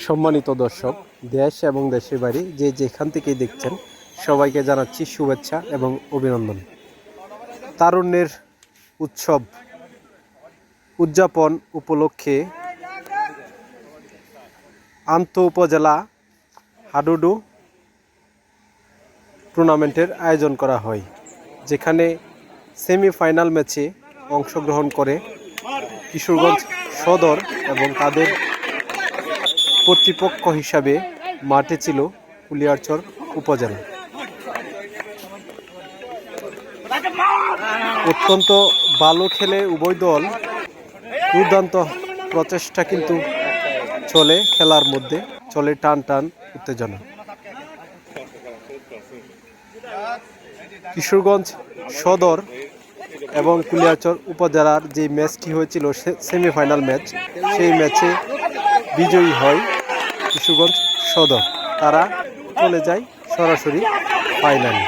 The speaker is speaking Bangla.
সম্মানিত দর্শক, দেশ এবং দেশের বাইরে যে যেখান থেকেই দেখছেন সবাইকে জানাচ্ছি শুভেচ্ছা এবং অভিনন্দন। তারুণ্যের উৎসব উদযাপন উপলক্ষে আন্ত উপজেলা হাডুডু টুর্নামেন্টের আয়োজন করা হয়, যেখানে সেমিফাইনাল ম্যাচে অংশগ্রহণ করে কিশোরগঞ্জ সদর এবং তাদের কর্তৃপক্ষ হিসাবে মাঠে ছিল কুলিয়ারচর উপজেলা। অত্যন্ত ভালো খেলে উভয় দল, দুর্দান্ত প্রচেষ্টা কিন্তু চলে, খেলার মধ্যে চলে টান টান উত্তেজনা। কিশোরগঞ্জ সদর এবং কুলিয়ারচর উপজেলার যে ম্যাচটি হয়েছিল সেমিফাইনাল ম্যাচ, সেই ম্যাচে বিজয়ী হয় কিশোরগঞ্জ সদর। তারা চলে যায় সরাসরি ফাইনালে।